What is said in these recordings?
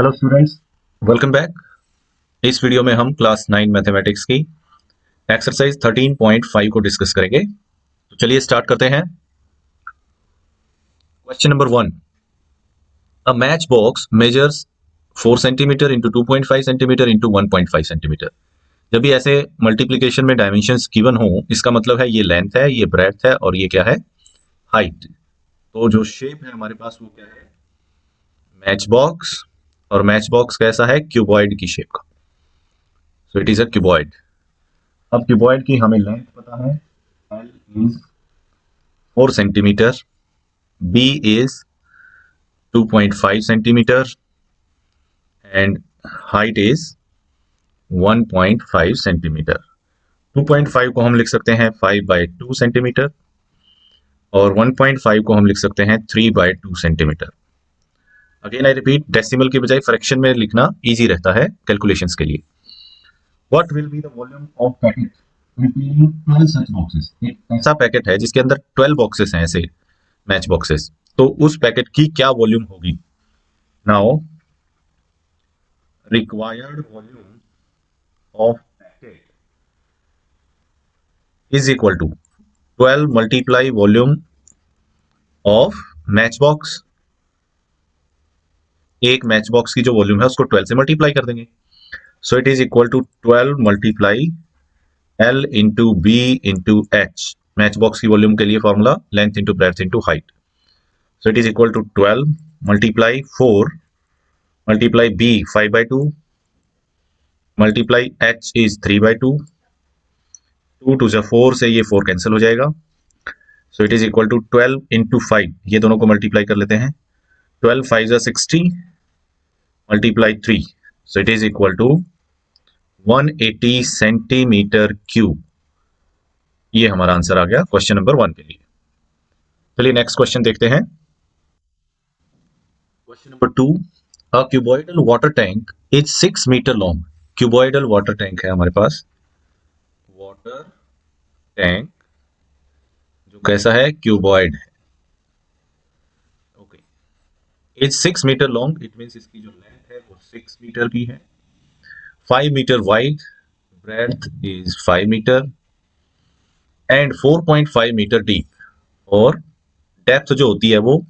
Hello students, welcome back. इस video में हम क्लास 9 मैथमेटिक्स की एक्सरसाइज 13.5 को डिस्कस करेंगे। तो चलिए स्टार्ट करते हैं। Question number 1, a match box measures 4 centimetre into 2.5 centimetre into 1.5 centimetre. जब भी ऐसे मल्टीप्लीकेशन में डायमेंशंस गिवन हो, इसका मतलब है ये लेंथ है, ये ब्रेड्थ है और ये क्या है, हाइट। तो जो शेप है हमारे पास वो क्या है, मैच बॉक्स। और मैच बॉक्स कैसा है, क्यूबॉइड की शेप का। So it is a cuboid. अब क्यूबॉइड की हमें लेंथ पता है, L is 4 centimetre, B is 2.5 centimetre and height is 1.5 centimetre. 2.5 को हम लिख सकते हैं 5/2 सेंटीमीटर और 1.5 को हम लिख सकते हैं 3/2 centimetre. Again I repeat, decimal की बजाय फ्रैक्शन में लिखना इजी रहता है कैलकुलेशंस के लिए। What will be the volume of packet containing 12 such boxes? एक ऐसा पैकेट है जिसके अंदर 12 बॉक्सेस हैं, ऐसे मैच बॉक्सेस। तो उस पैकेट की क्या वॉल्यूम होगी? Now required volume of packet is equal to 12 multiply volume of match box. एक मैच बॉक्स की जो वॉल्यूम है उसको 12 से मल्टीप्लाई कर देंगे। So it is equal to 12 multiply L into B into H. Match box की वॉल्यूम के लिए formula length into breadth into height. So it is equal to 12 multiply 4 multiply B 5/2 multiply H is 3/2। 2 to 4 से ये 4 cancel हो जाएगा। So it is equal to 12 into 5, ये दोनों को मल्टीप्लाई कर लेते हैं। 12 5 60 multiply 3, so it is equal to 180 centimetre cube. ये हमारा आंसर आ गया क्वेश्चन नंबर 1 के लिए। चलिए नेक्स्ट क्वेश्चन देखते हैं। Question number 2, a cuboidal water tank is 6 metre long. Cuboidal water tank है हमारे पास, वाटर टैंक जो कैसा है, क्यूबॉइड है। Okay, is 6 metre long, it means इसकी जो लेंथ है वो 6 मीटर की है। 5 metre wide, breadth is 5 metre and 4.5 metre deep. और डेप्थ जो होती है वो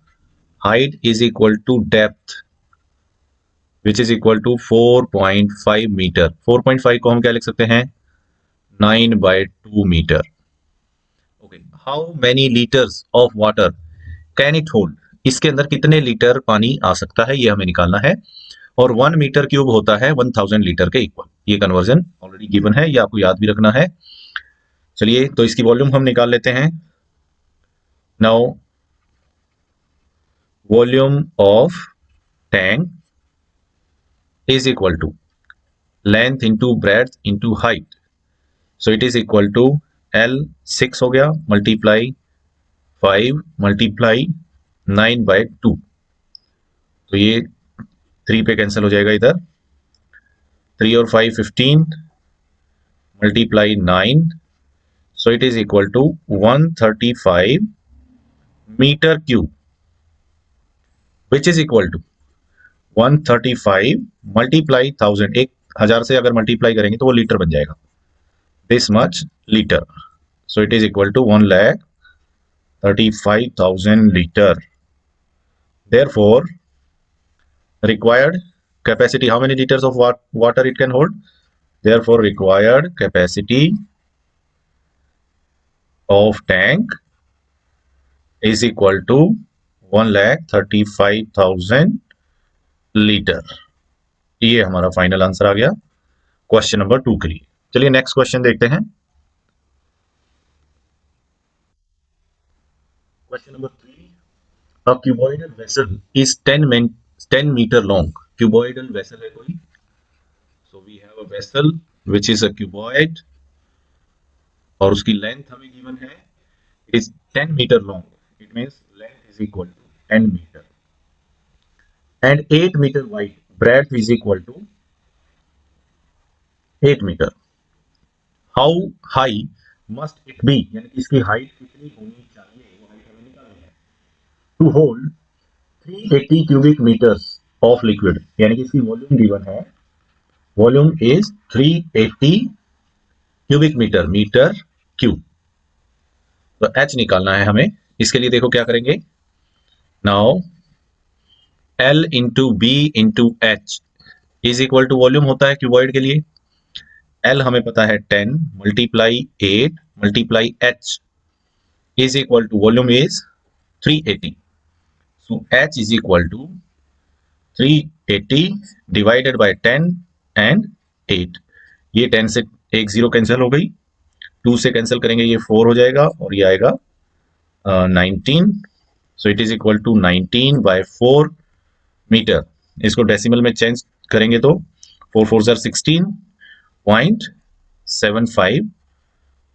height is equal to depth which is equal to 4.5 metre. 4.5 को हम क्या लिख सकते हैं, 9/2 metre. Okay, how many litres of water can it hold? इसके अंदर कितने लीटर पानी आ सकता है, ये हमें निकालना है। और 1 मीटर क्यूब होता है 1000 लीटर के इक्वल। ये कन्वर्जन ऑलरेडी गिवन है, ये आपको याद भी रखना है। चलिए तो इसकी वॉल्यूम हम निकाल लेते हैं। Now volume of tank is equal to length into breadth into height. So it is equal to L 6 हो गया मल्टीप्लाई 5 मल्टीप्लाई 9/2। तो ये 3 पे कैंसिल हो जाएगा, इधर 3 और 5 15 multiply 9। So it is equal to 135 metre cube which is equal to 135 multiply 1000। 1000 से अगर मल्टीप्लाई करेंगे तो वो लीटर बन जाएगा, this much liter. So it is equal to 1,35,000 liter. Therefore, required capacity, how many liters of water it can hold? Therefore, required capacity of tank is equal to 1,35,000 litre. ये हमारा final answer आ गया question number 2 के लिए। चलिए next question देखते हैं। Question number 3, a cuboidal vessel is 10 meter long. Cuboidal vessel है कोई, so we have a vessel which is a cuboid और उसकी लेंथ हमें गिवन है is 10 meter long. It means length is equal to 10 meter and 8 meter wide. Breadth is equal to 8 meter. How high must it be? यानी कि इसकी height कितनी होनी चाहिए, वो हाइट हमें निकालनी है। To hold 380 cubic meters of liquid, यानी कि इसकी वॉल्यूम गिवन है, volume is 380 cubic metre, metre cube. तो H निकालना है हमें। इसके लिए देखो क्या करेंगे, now L into B into H is equal to volume होता है क्यूबॉइड के लिए। L हमें पता है 10 multiply 8 multiply H is equal to volume is 380। So H is equal to 380 divided by 10 and 8। ये 10 से एक जीरो कैंसिल हो गई, 2 से कैंसिल करेंगे ये 4 हो जाएगा और ये आएगा 19। So it is equal to 19/4 metre. इसको डेसिमल में चेंज करेंगे तो 4 4 16.75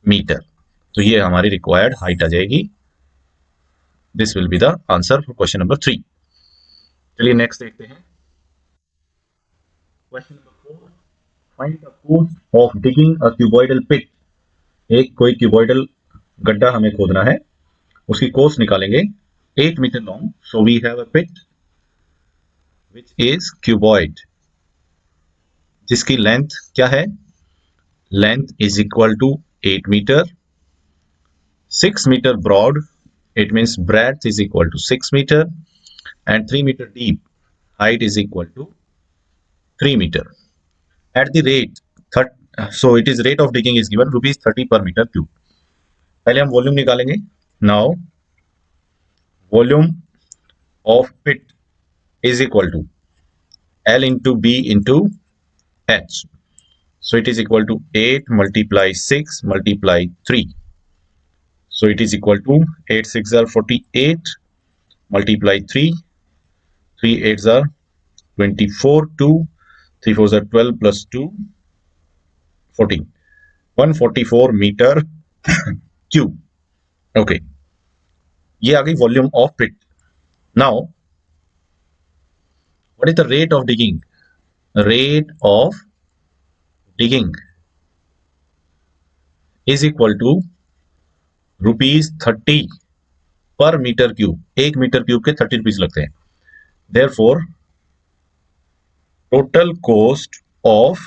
मीटर। तो ये हमारी रिक्वायर्ड हाइट आ जाएगी। This will be the answer for question number 3। चलिए नेक्स्ट देखते हैं question number 4। Find the cost of digging a cuboidal pit. एक कोई क्यूबॉइडल गड्ढा हमें खोदना है, उसकी कोस्ट निकालेंगे। 8 metre long, so we have a pit which is cuboid, जिसकी लेंथ क्या है, length is equal to 8 metre, 6 metre broad, it means breadth is equal to 6 meter and 3 meter deep, height is equal to 3 meter at the rate so it is rate of digging is given rupees 30 per meter cube। पहले हम volume निकालेंगे। Now volume of pit is equal to L into B into H, so it is equal to 8 multiply 6 multiply 3, so it is equal to 8 6 are 48 multiply 3 3 8 are 24 2 3 4 are 12 plus 2 14 144 metre cube. Okay, ये आ गई volume of pit. Now what is the rate of digging, rate of digging is equal to ₹30 पर metre cube. 1 metre cube के 30 rupees लगते हैं। Therefore total cost of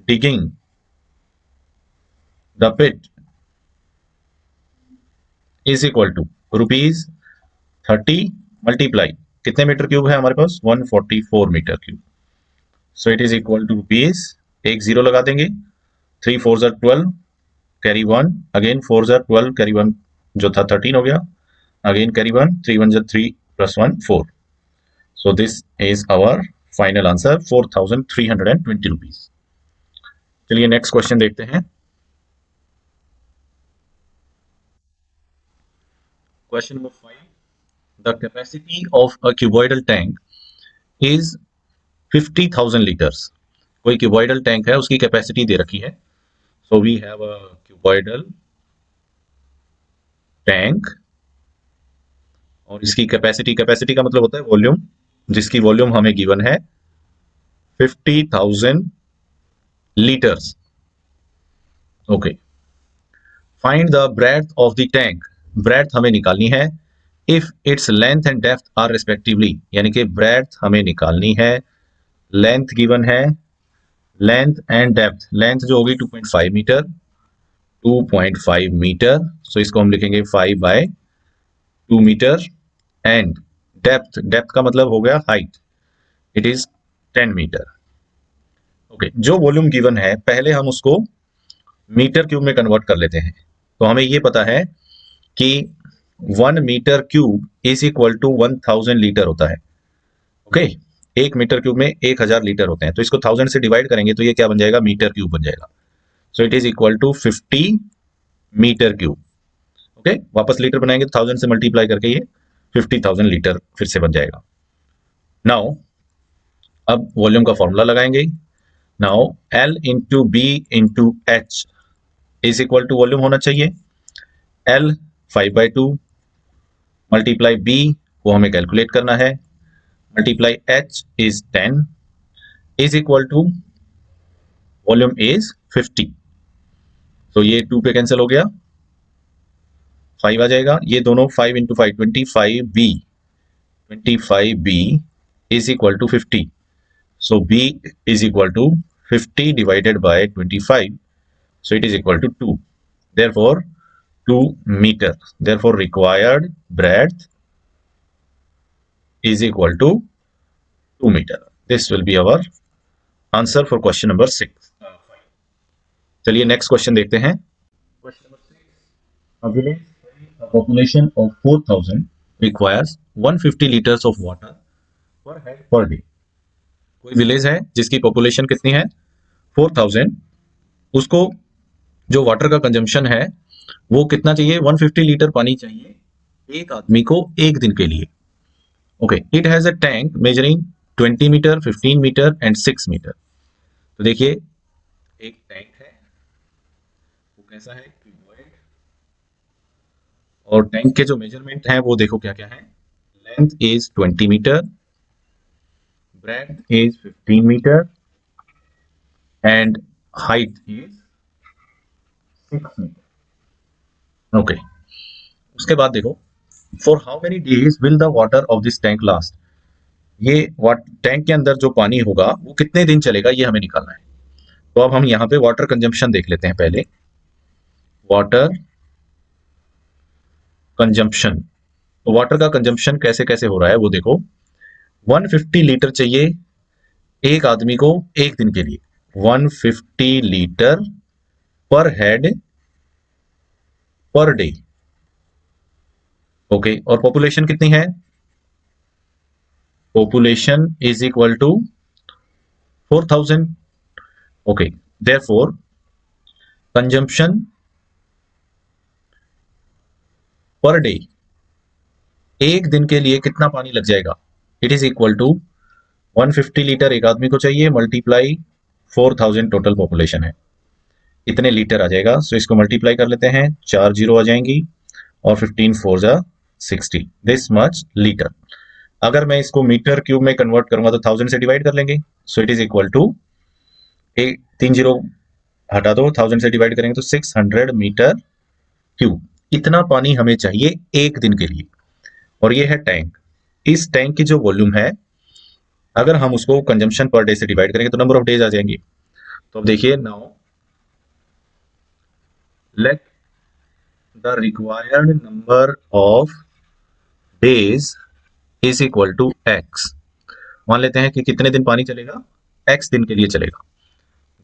digging the pit is equal to ₹30 multiply कितने metre cube है हमारे पास, 144 metre cube. So it is equal to rupees, एक zero लगा देंगे, 3 4 are 12 carry 1, again 4 are 12 carry 1 जो था 13 हो गया, again carry 1, 3 1 are 3 plus 1 4। So this is our final answer 4320 rupees. चलिए नेक्स्ट क्वेश्चन देखते हैं। Question number 5, the capacity of a cuboidal tank is 50,000 litres. कोई क्यूबॉइडल टैंक है, उसकी कैपेसिटी दे रखी है। So we have a cuboidal tank और इसकी कैपेसिटी, कैपेसिटी का मतलब होता है वॉल्यूम, जिसकी वॉल्यूम हमें गिवन है 50,000 litres. Okay, find the breadth of the tank. Breadth हमें निकालनी है if it's length and depth are respectively, यानी कि ब्रेड्थ हमें निकालनी है, लेंथ गिवन है, लेंथ एंड डेप्थ, लेंथ जो होगी 2.5 मीटर, 2.5 मीटर, सो इसको हम लिखेंगे 5/2 मीटर, एंड डेप्थ, डेप्थ का मतलब हो गया height, it is 10 metre. Okay, जो वॉल्यूम गिवन है पहले हम उसको मीटर क्यूब में कन्वर्ट कर लेते हैं। तो हमें ये पता है कि 1 metre cube is equal to 1000 litre होता है। ओके, 1 मीटर क्यूब में 1000 लीटर होते हैं, तो इसको 1000 से डिवाइड करेंगे तो ये क्या बन जाएगा, मीटर क्यूब बन जाएगा। So it is equal to 50 metre cube. Okay, वापस लीटर बनाएंगे तो 1000 से मल्टीप्लाई करके ये 50,000 लीटर फिर से बन जाएगा। नाउ अब वॉल्यूम का फॉर्मूला लगाएंगे। Now L into B into H is equal to volume होना चाहिए, L 5/2 मल्टीप्लाई B वो हमें कैलकुलेट करना है, multiply H is 10 is equal to volume is 50। तो ये 2 पे कैंसिल हो गया, 5 आ जाएगा, ये दोनों 5 into 5 25B 25B is equal to 50. So B is equal to 50 divided by 25. So it is equal to 2. Therefore, 2 meter. Therefore, required breadth is equal to 2 meter. This will be our answer for question number 6. चलिए next question देखते हैं. Question number 6. A village having a population of 4,000 requires 150 liters of water per head per day. कोई village है जिसकी population कितनी है 4,000, उसको जो वाटर का कंजम्पशन है वो कितना चाहिए 150 लीटर पानी चाहिए एक आदमी को एक दिन के लिए. Okay, it has a tank measuring 20 metre 15 metre and 6 metre. तो देखिए एक टैंक है, वो कैसा है क्यूबॉइड, और टैंक के जो मेजरमेंट है वो देखो क्या क्या है. Length is 20 metre, breadth is 15 meter and height is 6 meter. Okay. उसके बाद देखो for how many days will the water of this tank last. ये टैंक के अंदर जो पानी होगा वो कितने दिन चलेगा ये हमें निकालना है. तो अब हम यहाँ पे वाटर कंजम्पशन देख लेते हैं पहले. वाटर कंजम्पशन, तो वाटर का कंजम्पशन कैसे कैसे हो रहा है वो देखो. 150 लीटर चाहिए एक आदमी को एक दिन के लिए. 150 लीटर पर हेड पर डे. ओके, और पॉपुलेशन कितनी है. Population is equal to 4,000. Okay, therefore consumption per day एक दिन के लिए कितना पानी लग जाएगा. It is equal to 150 litre एक आदमी को चाहिए मल्टीप्लाई 4,000 टोटल पॉपुलेशन है, इतने लीटर आ जाएगा. सो इसको मल्टीप्लाई कर लेते हैं, 4 जीरो आ जाएंगी और 15 4 जा 60, दिस मच लीटर. अगर मैं इसको मीटर क्यूब में कन्वर्ट करूंगा तो 1000 से डिवाइड कर लेंगे. So it is equal to 3 zero हटा दो, 1000 से डिवाइड करेंगे तो 600 मीटर क्यूब. इतना पानी हमें चाहिए एक दिन के लिए. और ये है टैंक. इस टैंक की जो वॉल्यूम है अगर हम उसको कंजम्पशन पर डे से डिवाइड करेंगे तो नंबर ऑफ डेज आ जाएंगे. तो अब देखिए, now let the required number of days is equal to X. मान लेते हैं कि कितने दिन पानी चलेगा, एक्स दिन के लिए चलेगा.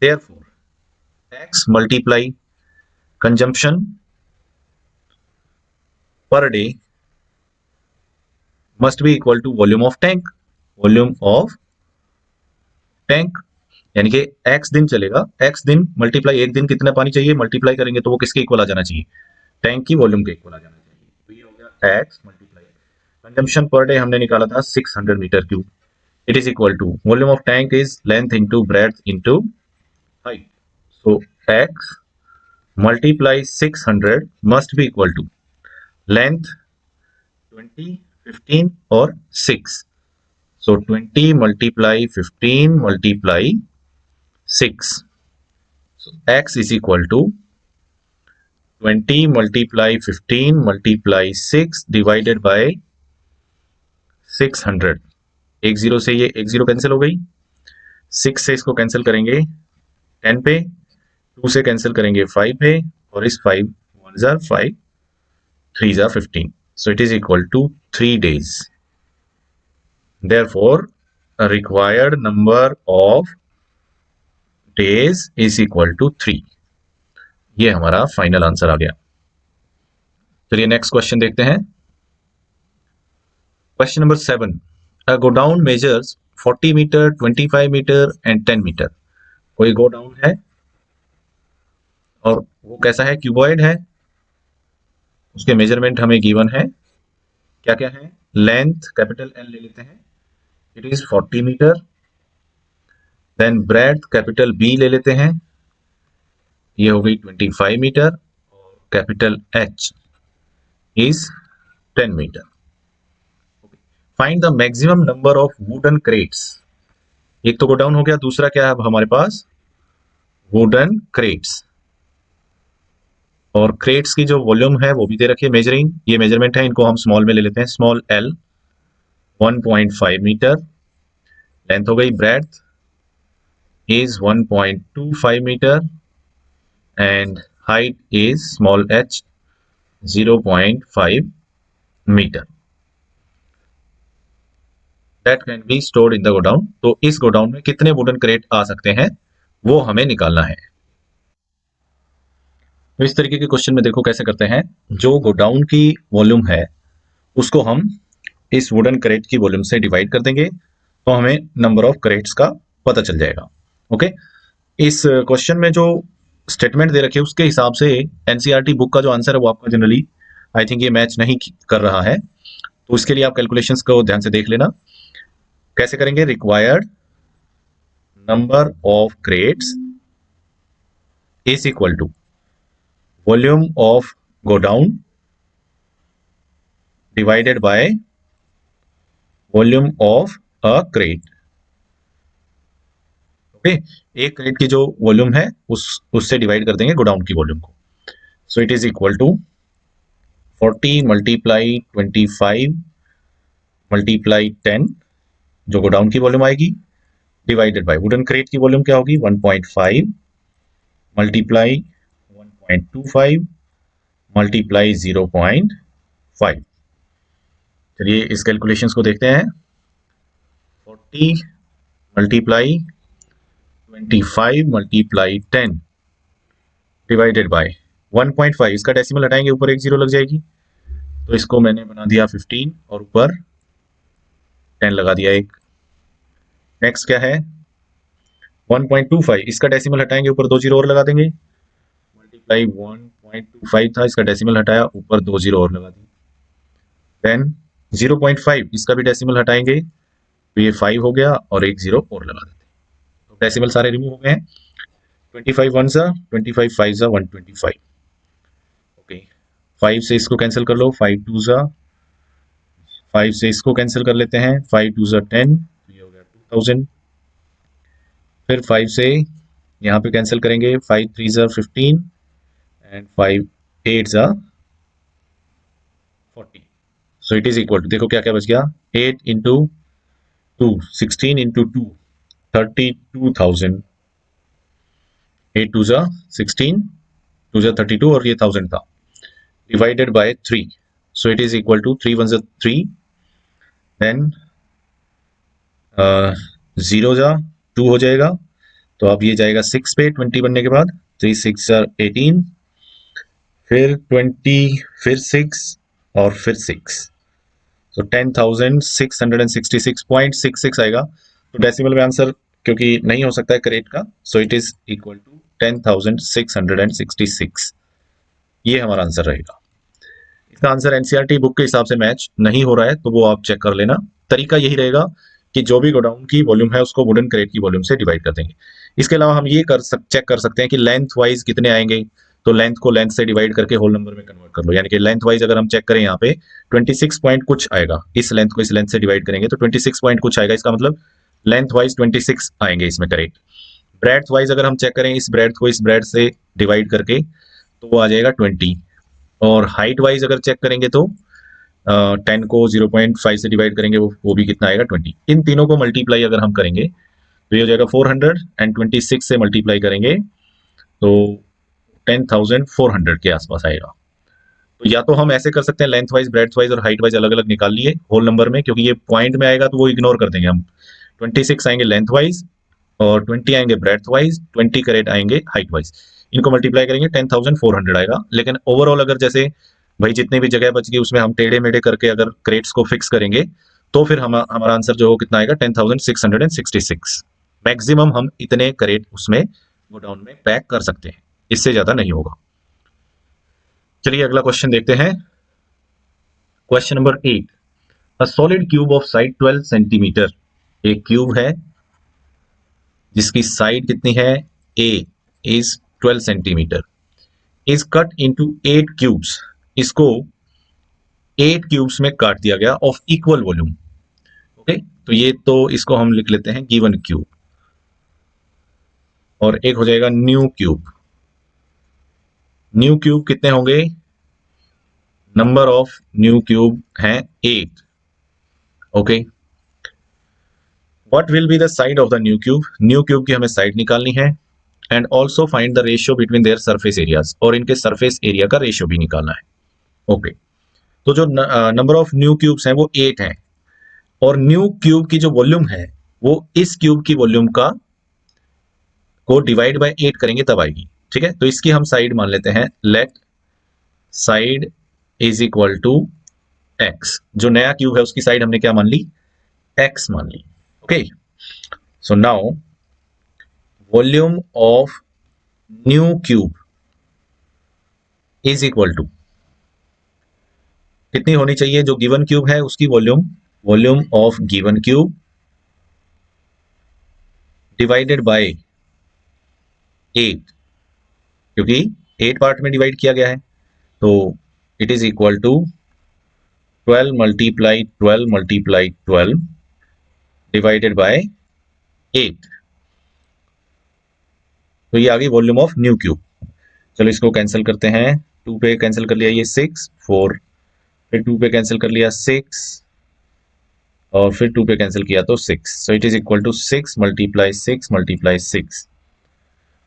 Therefore X multiply consumption per day must be equal to volume of tank. Volume of tank यानी कि एक्स दिन चलेगा, एक्स दिन मल्टीप्लाई एक दिन कितना पानी चाहिए मल्टीप्लाई करेंगे तो वो किसके इक्वल आ जाना चाहिए, टैंक की वॉल्यूम के इक्वल आ जाना चाहिए. तो ये हो गया X multiply consumption per day हमने निकाला था 600 metre cube. It is equal to volume of tank is length into breadth into height. So X multiply 600 must be equal to length 20 15 और 6. So 20 multiply 15 multiply 6. So x is equal to 20 multiply 15 multiply 6 divided by 600. एक zero से ये एक zero cancel हो गई, 6 से इसको cancel करेंगे 10 पे, 2 से कैंसिल करेंगे 5 पे, और इस 5 1 jar 5 3 jar 15. So it is equal to 3 days. Therefore, a required number of days is equal to 3. ये हमारा फाइनल आंसर आ गया. चलिए नेक्स्ट क्वेश्चन देखते हैं. Question number 7. A godown measures 40 metre 25 metre and 10 metre. कोई गोडाउन है और वो कैसा है, क्यूबॉइड है. उसके मेजरमेंट हमें गिवन है, क्या क्या है. लेंथ कैपिटल एल ले लेते हैं, it is 40 metre. Then breadth capital B ले लेते हैं, ये हो गई 25 मीटर. और capital H is 10 metre. Find the maximum number of wooden crates. एक तो गोडाउन हो गया, दूसरा क्या है अब हमारे पास, वुडन क्रेट्स. और क्रेट्स की जो वॉल्यूम है वो भी दे रखी है. मेजरिंग, ये मेजरमेंट है, इनको हम स्मॉल में ले लेते हैं. Small L 1.5 metre. लेंथ हो गई, breadth is 1.25 metre and height is small h 0.5 metre. That can be stored in the godown. तो इस गोडाउन में कितने वुडन क्रेट आ सकते हैं वो हमें निकालना है। तो इस तरीके के क्वेश्चन में देखो कैसे करते हैं। जो गोडाउन की वॉल्यूम है उसको हम इस वुडन क्रेट की वॉल्यूम से डिवाइड कर देंगे, तो हमें नंबर ऑफ क्रेट्स का पता चल जाएगा। ओके, इस क्वेश्चन में जो स्टेटमेंट दे रखे उसके हिसाब से एनसीईआरटी बुक का जो आंसर है वो आपका जनरली आई थिंक ये मैच नहीं कर रहा है। तो इसके लिए आप कैलकुलेशंस को ध्यान से देख लेना। कैसे करेंगे? Required number of crates is equal to volume of godown divided by volume of a crate. Okay, एक क्रेट की जो वॉल्यूम है उससे डिवाइड कर देंगे गोडाउन की वॉल्यूम को। So it is equal to 40 multiply 25 multiply 10 जो गोडाउन की वॉल्यूम आएगी, डिवाइडेड बाय वुडन क्रेट की वॉल्यूम क्या होगी 1.5 मल्टीप्लाई 1.25 मल्टीप्लाई 0.5। चलिए इस कैलकुलेशंस को देखते हैं। 40 मल्टीप्लाई 25 मल्टीप्लाई 10 डिवाइडेड बाय 1.5, इसका डेसिमल हटाएंगे ऊपर एक जीरो लग जाएगी, तो इसको मैंने बना दिया 15 और ऊपर 10 लगा दिया एक। नेक्स्ट क्या है 1.25, इसका डेसिमल हटाएंगे ऊपर दो जीरो और लगा देंगे, मल्टीप्लाई 1.25 था, इसका डेसिमल हटाया ऊपर दो जीरो और लगा दी। देन 0.5, इसका भी डेसिमल हटाएंगे तो ये 5 हो गया और एक जीरो और लगा देते हैं। तो डेसिमल सारे रिमूव हो गए हैं। 25 वन सा 25 फाइव सा 125। ओके, 5 से इसको कैंसिल कर लो, 5 टू सा, 5 से इसको कैंसिल कर लेते हैं, 5 टू सा 10, तो ये हो गया 2000। फिर 5 से यहाँ पे कैंसिल करेंगे, 5 थ्री सा 15 एंड 5 एट सा 40। So it is equal to, देखो क्या क्या बच गया, 8 इंटू 2 16 इंटू 2 32,000, 8 टू सा 16, 2 सा 32 और ये 1000 था, divided by 3। So it is equal to 3 one सा 3, देन जीरो जा 2 हो जाएगा, तो अब ये जाएगा 6 पे 20 बनने के बाद, 3 6 18, फिर 20, फिर 6 और फिर 6, तो 10,666.66 आएगा। तो डेसिमल में आंसर क्योंकि नहीं हो सकता है करेक्ट का, so it is equal to 10,666। ये हमारा आंसर रहेगा। इसका आंसर एनसीईआरटी बुक के हिसाब से मैच नहीं हो रहा है तो वो आप चेक कर लेना। तरीका यही रहेगा कि जो भी गोडाउन की वॉल्यूम है उसको वुडन क्रेट की वॉल्यूम से डिवाइड कर देंगे। इसके अलावा हम ये चेक कर सकते हैं कि लेंथ वाइज कितने आएंगे, तो लेंथ को लेंथ से डिवाइड करके होल नंबर में कन्वर्ट कर लो, यानी कि लेंथ वाइज अगर हम चेक करें यहाँ पे 26 पॉइंट कुछ आएगा, इस लेंथ को इस लेंथ से डिवाइड करेंगे तो 26 पॉइंट कुछ आएगा, इसका मतलब लेंथ वाइज 26 आएंगे इसमें करेक्ट। ब्रेड्थ वाइज अगर हम चेक करें इस ब्रेड्थ को इस ब्रेड्थ से डिवाइड करके तो वो आ जाएगा 20, और हाइट वाइज अगर चेक करेंगे तो 10 को 0.5 से डिवाइड करेंगे वो भी कितना आएगा 20। इन तीनों को मल्टीप्लाई अगर हम करेंगे तो ये हो जाएगा 400 एंड 26 से मल्टीप्लाई करेंगे तो 10,400 के आसपास आएगा। तो या तो हम ऐसे कर सकते हैं लेंथ वाइज ब्रेड्थ वाइज और हाइट वाइज अलग अलग निकाल लिए होल नंबर में, क्योंकि ये पॉइंट में आएगा तो वो इग्नोर कर देंगे हम। 26 आएंगे लेंथ वाइज और 20 आएंगे ब्रेड्थ वाइज, 20 करेक्ट आएंगे हाइट वाइज, इनको मल्टीप्लाई करेंगे 10,400 आएगा। लेकिन ओवरऑल अगर जैसे भाई जितनी भी जगह बच गई उसमें हम टेढ़े मेढ़े करके अगर क्रेट्स को फिक्स करेंगे तो फिर हमारा आंसर जो कितना आएगा 10,666। मैक्सिमम हम इतने क्रेट उसमें गोडाउन में पैक कर सकते हैं, इससे ज्यादा नहीं होगा। चलिए अगला क्वेश्चन देखते हैं। Question number 8, a solid cube of side 12 centimetre, एक क्यूब है जिसकी साइड कितनी है a is 12 centimetre, is cut into 8 cubes, इसको 8 क्यूब्स में काट दिया गया ऑफ इक्वल वॉल्यूम। ओके, तो ये तो इसको हम लिख लेते हैं गिवन क्यूब, और एक हो जाएगा न्यू क्यूब। न्यू क्यूब कितने होंगे, नंबर ऑफ न्यू क्यूब हैं 8। Okay, what will be the side of the new cube की हमें साइड निकालनी है, and also find the ratio between their surface areas, और इनके सरफेस एरिया का रेशियो भी निकालना है। ओके तो जो नंबर ऑफ न्यू क्यूब्स हैं वो 8 हैं, और न्यू क्यूब की जो वॉल्यूम है वो इस क्यूब की वॉल्यूम का को डिवाइड बाय 8 करेंगे तब आएगी। ठीक है, तो इसकी हम साइड मान लेते हैं, let side is equal to X. जो नया क्यूब है उसकी साइड हमने क्या मान ली, एक्स मान ली। Okay so now volume of new cube is equal to कितनी होनी चाहिए, जो गिवन क्यूब है उसकी volume, volume of given cube divided by 8, क्योंकि 8 पार्ट में डिवाइड किया गया है, तो it is equal to 12 multiply 12 multiply 12 divided by 8। तो ये आ गई वॉल्यूम ऑफ न्यू क्यूब। चलो इसको कैंसिल करते हैं, 2 पे कैंसिल कर लिया ये 6 4, फिर 2 पे कैंसिल कर लिया 6, और फिर 2 पे कैंसिल किया तो 6, so it is equal to 6 multiply 6 multiply 6,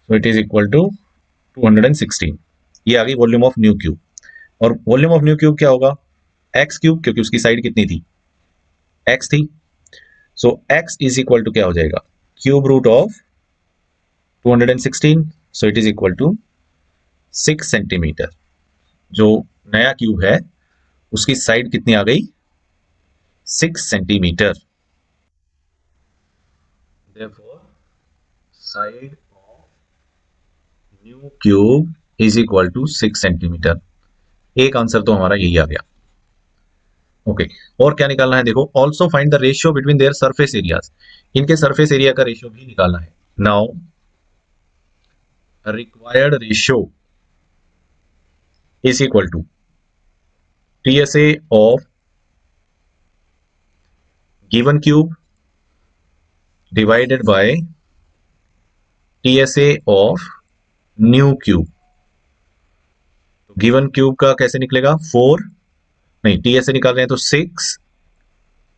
so it is equal to 216। ये आ गई वॉल्यूम ऑफ न्यू क्यूब। और वॉल्यूम ऑफ न्यू क्यूब क्या होगा, एक्स क्यूब, क्योंकि उसकी साइड कितनी थी, एक्स थी, so X is equal to क्या हो जाएगा, cube root of 216, so it is equal to 6 centimetre. जो नया क्यूब है उसकी साइड कितनी आ गई, 6 centimetre. Therefore, side of new cube is equal to 6 centimetre. एक आंसर तो हमारा यही आ गया। ओके और क्या निकालना है, देखो also find the ratio between their surface areas, इनके सरफेस एरिया का रेशियो भी निकालना है। Now required ratio is equal to TSA of given cube divided by TSA of new cube. Given cube का कैसे निकलेगा, 4, नहीं टीएसए निकाल रहे हैं तो 6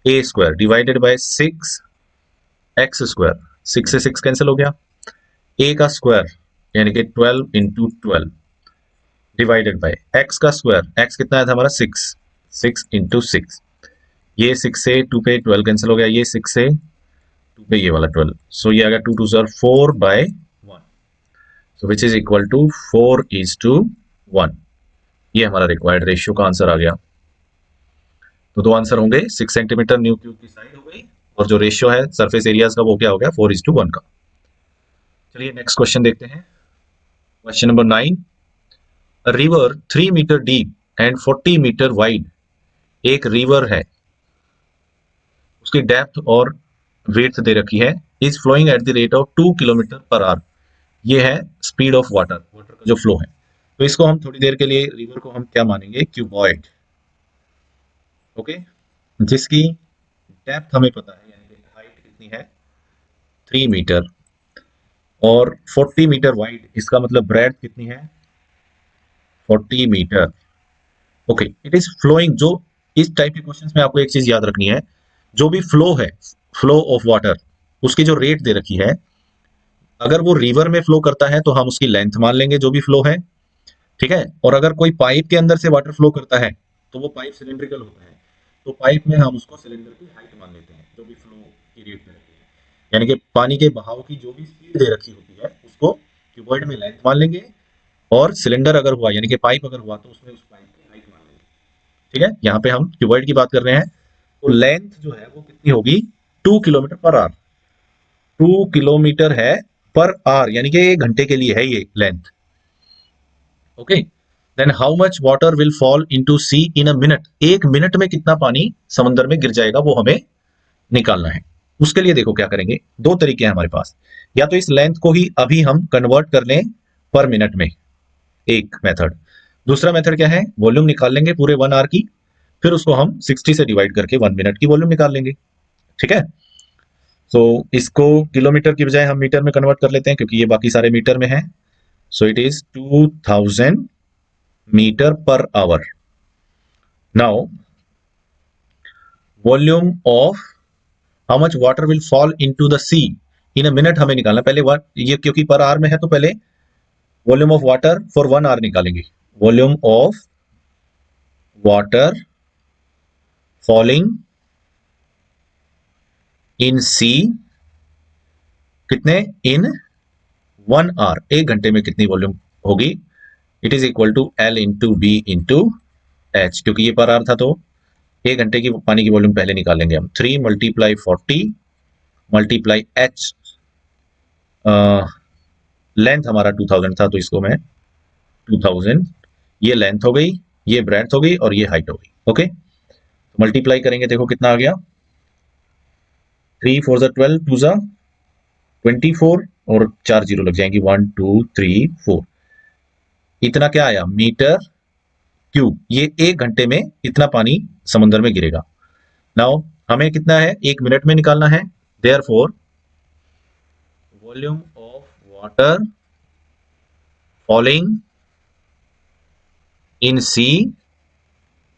a square divided by 6 x square, 6 से 6 कैंसिल हो गया, ए का स्क्वायर यानी कि 12 इंटू 12 डिवाइडेड बाय एक्स का स्क्वायर, एक्स कितना आया था हमारा 6, 6 इंटू 6, ये 6 से 2 पे 12 कैंसिल हो गया, ये 6 से 2 पे ये वाला 12, सो ये आ गया 2 2 sir 4 by 1, so which is equal to 4:1। ये हमारा रिक्वायर्ड रेशियो का आंसर आ गया। तो दो आंसर होंगे, 6 सेंटीमीटर न्यू क्यूब की साइड हो गई, और जो रेशियो है सरफेस एरियाज का वो क्या हो गया, 4:1 का। चलिए नेक्स्ट क्वेश्चन देखते हैं, question number 9। River 3 metre deep and 40 metre wide, एक रिवर है, उसकी डेप्थ और विड्थ दे रखी है, is flowing at the rate of 2 kilometre per hour. ये है स्पीड ऑफ वाटर, वाटर का जो फ्लो है। तो इसको हम थोड़ी देर के लिए रिवर को हम क्या मानेंगे, क्यूबॉइड। ओके जिसकी डेप्थ हमें पता है, यानी कि हाइट कितनी है 3 मीटर, और 40 मीटर वाइड, इसका मतलब ब्रेड्थ कितनी है 40 metre. Okay it is flowing, जो इस टाइप के क्वेश्चंस में आपको एक चीज याद रखनी है, जो भी फ्लो है, फ्लो ऑफ वाटर, उसकी जो रेट दे रखी है, अगर वो रिवर में फ्लो करता है तो हम उसकी लेंथ मान लेंगे जो भी फ्लो है, ठीक है। और अगर कोई पाइप के अंदर से वाटर फ्लो करता है तो वो पाइप सिलेंड्रिकल होता है, तो पाइप में हम उसको सिलेंडर की हाइट मान लेते हैं जो भी फ्लो की रेट दे रखी है, यानी कि पानी के बहाव की जो भी स्पीड दे रखी होती है उसको क्यूबॉइड में लेंथ मान लेंगे, और सिलेंडर अगर हुआ यानी कि पाइप अगर हुआ तो उसमें उस पाइप की हाइट मान लेंगे। ठीक है, यहाँ पे हम क्यूबॉइड की बात कर रहे हैं, तो लेंथ जो है वो कितनी होगी 2 किलोमीटर पर आवर, 2 किलोमीटर है पर आवर, यानी कि 1 घंटे के लिए है ये length. Okay then how much water will fall into sea in a minute, 1 minute में कितना पानी समंदर में गिर जाएगा वो हमें निकालना है। उसके लिए देखो क्या करेंगे, दो तरीके हैं हमारे पास, या तो इस लेंथ को ही अभी हम कन्वर्ट कर लें पर मिनट में, एक मेथड। दूसरा मेथड क्या है, वॉल्यूम निकाल लेंगे पूरे 1 आवर की, फिर उसको हम 60 से डिवाइड करके 1 मिनट की वॉल्यूम निकाल लेंगे। ठीक है, सो इसको किलोमीटर की बजाय हम मीटर में कन्वर्ट कर लेते हैं क्योंकि ये बाकी सारे मीटर में है। So it is 2000 metre per hour. Now volume of how much water will fall into the sea in a minute हमें निकालना पहले ये क्योंकि पर आवर में है तो पहले volume of water for 1 hour निकालेंगे। Volume of water falling in sea कितने इन 1 आवर, 1 घंटे में कितनी वॉल्यूम होगी। It is equal to L into B into H, क्योंकि ये पर आवर था तो 1 घंटे की पानी की वॉल्यूम पहले निकालेंगे हम। 3 मल्टीप्लाई 40 मल्टीप्लाई एच, लेंथ हमारा 2000 था तो इसको मैं 2000, ये लेंथ हो गई, ये ब्रेड्थ हो गई और ये हाइट हो गई। ओके, तो मल्टीप्लाई करेंगे, देखो कितना आ गया। 3 4 ज़ा 12, 2 ज़ा 24 और 4 जीरो लग जाएंगी। 1 2 3 4, इतना क्या आया मीटर क्यूब। ये 1 घंटे में इतना पानी समुद्र में गिरेगा। नाउ हमें कितना है 1 मिनट में निकालना है। Therefore volume of water falling in sea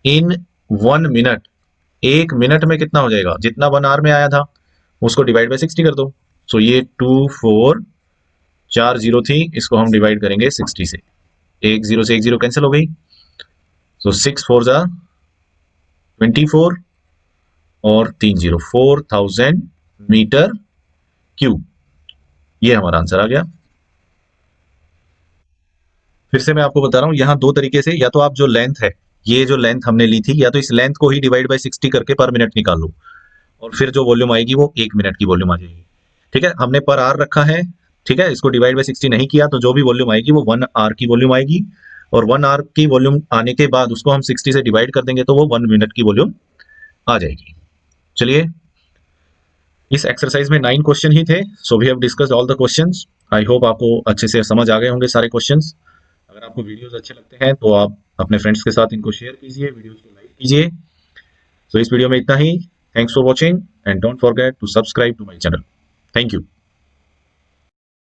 in 1 minute, 1 minute में कितना हो जाएगा, जितना 1 आवर में आया था उसको डिवाइड बाय 60 कर दो। सो ये 2 4 4 जीरो थी, इसको हम डिवाइड करेंगे 60 से। एक जीरो से एक जीरो कैंसिल हो गई, सो 6 4 ज़ा 24 और 3 जीरो 4000 मीटर क्यूब। ये हमारा आंसर आ गया। फिर से मैं आपको बता रहा हूं, यहां दो तरीके से, या तो आप जो लेंथ है, ये जो लेंथ हमने ली थी, या तो इस लेंथ को ही डिवाइड बाय 60 करके पर मिनट निकाल लो और फिर जो वॉल्यूम आएगी वो 1 मिनट की वॉल्यूम आ जाएगी। ठीक है, हमने पर आवर रखा है। ठीक है, इसको डिवाइड बाय 60 नहीं किया तो जो भी वॉल्यूम आएगी वो 1 आवर की वॉल्यूम आएगी, और 1 आवर की वॉल्यूम आने के बाद उसको हम 60 से डिवाइड कर देंगे तो वो 1 मिनट की वॉल्यूम आ जाएगी। चलिए, इस एक्सरसाइज में 9 क्वेश्चन ही थे। So we have discussed all the questions. I hope आपको अच्छे से समझ आ गए होंगे सारे क्वेश्चंस। अगर आपको वीडियोस अच्छे लगते हैं तो आप अपने फ्रेंड्स के साथ इनको शेयर कीजिए, वीडियोस को लाइक कीजिए। सो इस वीडियो में इतना ही। Thanks for watching and don't forget to subscribe to my channel. Thank you.